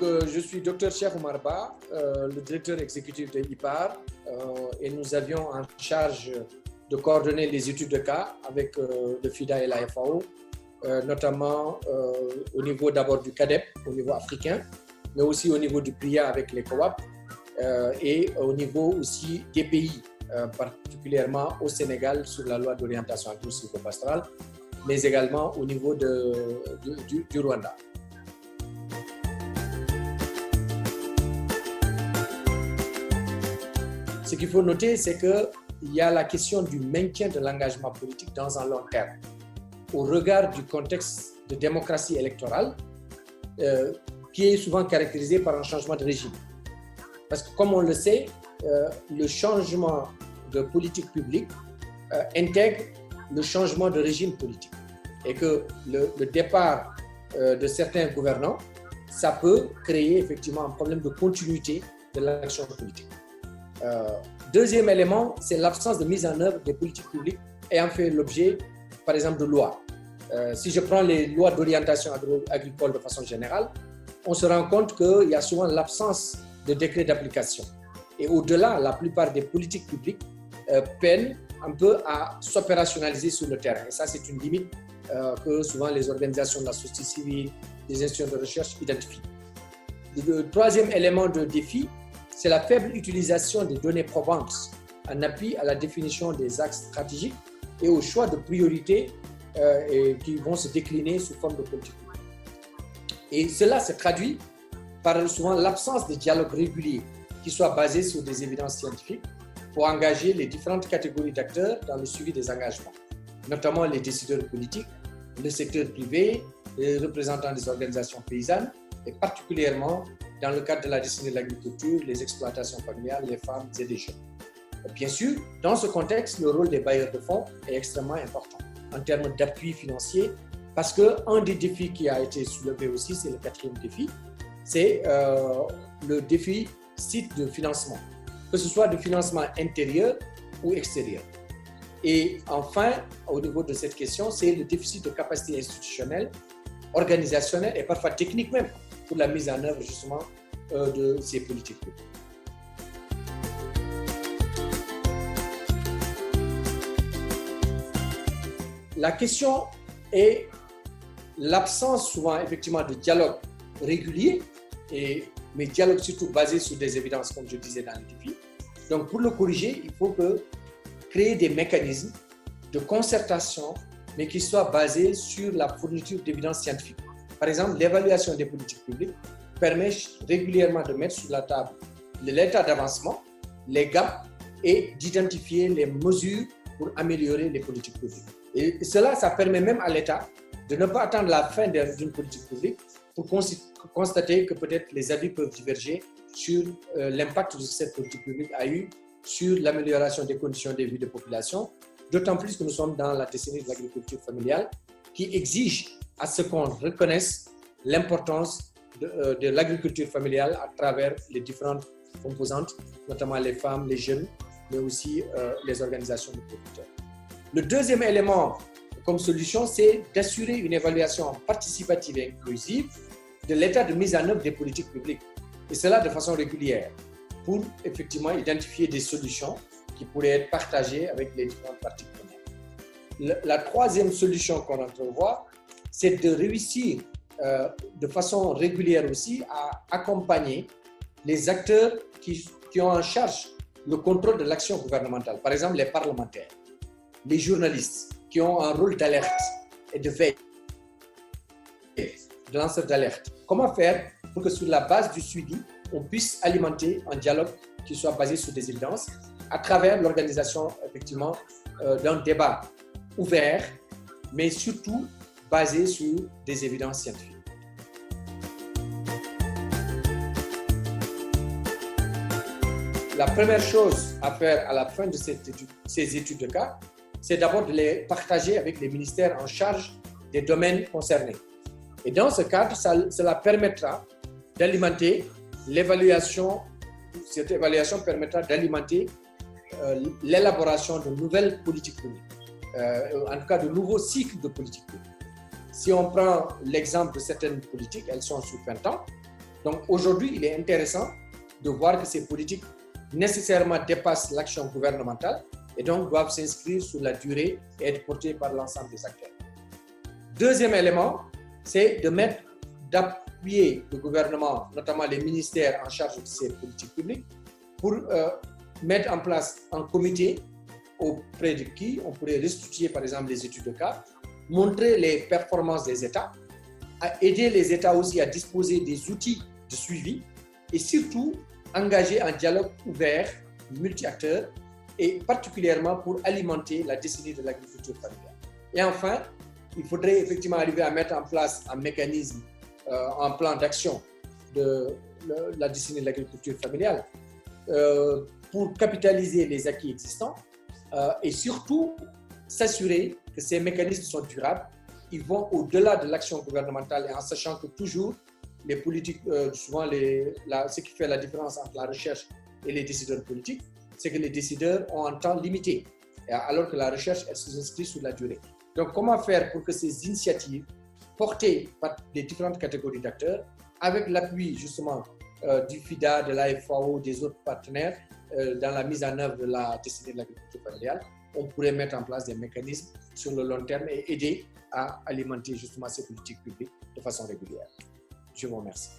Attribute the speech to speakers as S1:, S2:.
S1: je suis Dr Cheikh Oumar Ba, le directeur exécutif de IPAR, et nous avions en charge de coordonner les études de cas avec le FIDA et la FAO, notamment au niveau d'abord du CADEP, au niveau africain, mais aussi au niveau du PRIA avec les COAP, et au niveau aussi des pays, particulièrement au Sénégal sur la loi d'orientation agro-silvopastorale, mais également au niveau du Rwanda. Ce qu'il faut noter, c'est qu'il y a la question du maintien de l'engagement politique dans un long terme, au regard du contexte de démocratie électorale qui est souvent caractérisé par un changement de régime. Parce que comme on le sait, le changement de politique publique intègre le changement de régime politique et que le départ de certains gouvernants, ça peut créer effectivement un problème de continuité de l'action politique. Deuxième élément, c'est l'absence de mise en œuvre des politiques publiques ayant fait l'objet, par exemple, de lois. Si je prends les lois d'orientation agricole de façon générale, on se rend compte qu'il y a souvent l'absence de décrets d'application. Et au-delà, la plupart des politiques publiques peinent un peu à s'opérationnaliser sur le terrain. Et ça, c'est une limite que souvent les organisations de la société civile, les institutions de recherche identifient. Le troisième élément de défi, c'est la faible utilisation des données probantes en appui à la définition des axes stratégiques et au choix de priorités qui vont se décliner sous forme de politique publique. Et cela se traduit par souvent l'absence de dialogue régulier qui soit basé sur des évidences scientifiques pour engager les différentes catégories d'acteurs dans le suivi des engagements, notamment les décideurs politiques, le secteur privé, les représentants des organisations paysannes et particulièrement dans le cadre de la décennie de l'agriculture, les exploitations familiales, les femmes et les jeunes. Bien sûr, dans ce contexte, le rôle des bailleurs de fonds est extrêmement important en termes d'appui financier parce qu'un des défis qui a été soulevé aussi, c'est le quatrième défi, c'est le déficit de financement, que ce soit de financement intérieur ou extérieur. Et enfin, au niveau de cette question, c'est le déficit de capacité institutionnelle, organisationnelle et parfois technique même pour la mise en œuvre justement de ces politiques publiques. La question est l'absence souvent effectivement de dialogue régulier, mais dialogue surtout basé sur des évidences comme je disais dans le défi. Donc pour le corriger, il faut créer des mécanismes de concertation mais qui soient basés sur la fourniture d'évidences scientifiques. Par exemple, l'évaluation des politiques publiques permet régulièrement de mettre sur la table l'état d'avancement, les gaps et d'identifier les mesures pour améliorer les politiques publiques. Et cela, ça permet même à l'État de ne pas attendre la fin d'une politique publique pour constater que peut-être les avis peuvent diverger sur l'impact que cette politique publique a eu sur l'amélioration des conditions de vie des populations, d'autant plus que nous sommes dans la décennie de l'agriculture familiale qui exige à ce qu'on reconnaisse l'importance de l'agriculture familiale à travers les différentes composantes, notamment les femmes, les jeunes, mais aussi les organisations de producteurs. Le deuxième élément comme solution, c'est d'assurer une évaluation participative et inclusive de l'état de mise en œuvre des politiques publiques, et cela de façon régulière, pour effectivement identifier des solutions qui pourraient être partagées avec les différentes parties prenantes. La troisième solution qu'on entrevoit, c'est de réussir de façon régulière aussi à accompagner les acteurs qui ont en charge le contrôle de l'action gouvernementale, par exemple les parlementaires, les journalistes qui ont un rôle d'alerte et de veille, de lanceur d'alerte. Comment faire pour que sur la base du suivi, on puisse alimenter un dialogue qui soit basé sur des évidences à travers l'organisation effectivement d'un débat ouvert, mais surtout basé sur des évidences scientifiques. La première chose à faire à la fin de ces études de cas, c'est d'abord de les partager avec les ministères en charge des domaines concernés. Et dans ce cadre, cela permettra d'alimenter l'évaluation. Cette évaluation permettra d'alimenter l'élaboration de nouvelles politiques publiques, en tout cas de nouveaux cycles de politiques publiques. Si on prend l'exemple de certaines politiques, elles sont sous 20 ans, Donc aujourd'hui, il est intéressant de voir que ces politiques nécessairement dépassent l'action gouvernementale et donc doivent s'inscrire sur la durée et être portées par l'ensemble des acteurs. Deuxième élément, c'est d'appuyer le gouvernement, notamment les ministères en charge de ces politiques publiques, pour mettre en place un comité auprès de qui on pourrait restituer par exemple les études de cas, montrer les performances des États, à aider les États aussi à disposer des outils de suivi et surtout engager un dialogue ouvert, multi-acteurs et particulièrement pour alimenter la décennie de l'agriculture familiale. Et enfin, il faudrait effectivement arriver à mettre en place un mécanisme, un plan d'action de la décennie de l'agriculture familiale pour capitaliser les acquis existants et surtout s'assurer que ces mécanismes sont durables. Ils vont au-delà de l'action gouvernementale et en sachant que toujours les politiques, souvent ce qui fait la différence entre la recherche et les décideurs politiques, c'est que les décideurs ont un temps limité, alors que la recherche, elle s'inscrit sur la durée. Donc, comment faire pour que ces initiatives portées par les différentes catégories d'acteurs, avec l'appui justement du FIDA, de la FAO, des autres partenaires, dans la mise en œuvre de la décennie de l'agriculture familiale, on pourrait mettre en place des mécanismes sur le long terme et aider à alimenter justement ces politiques publiques de façon régulière. Je vous remercie.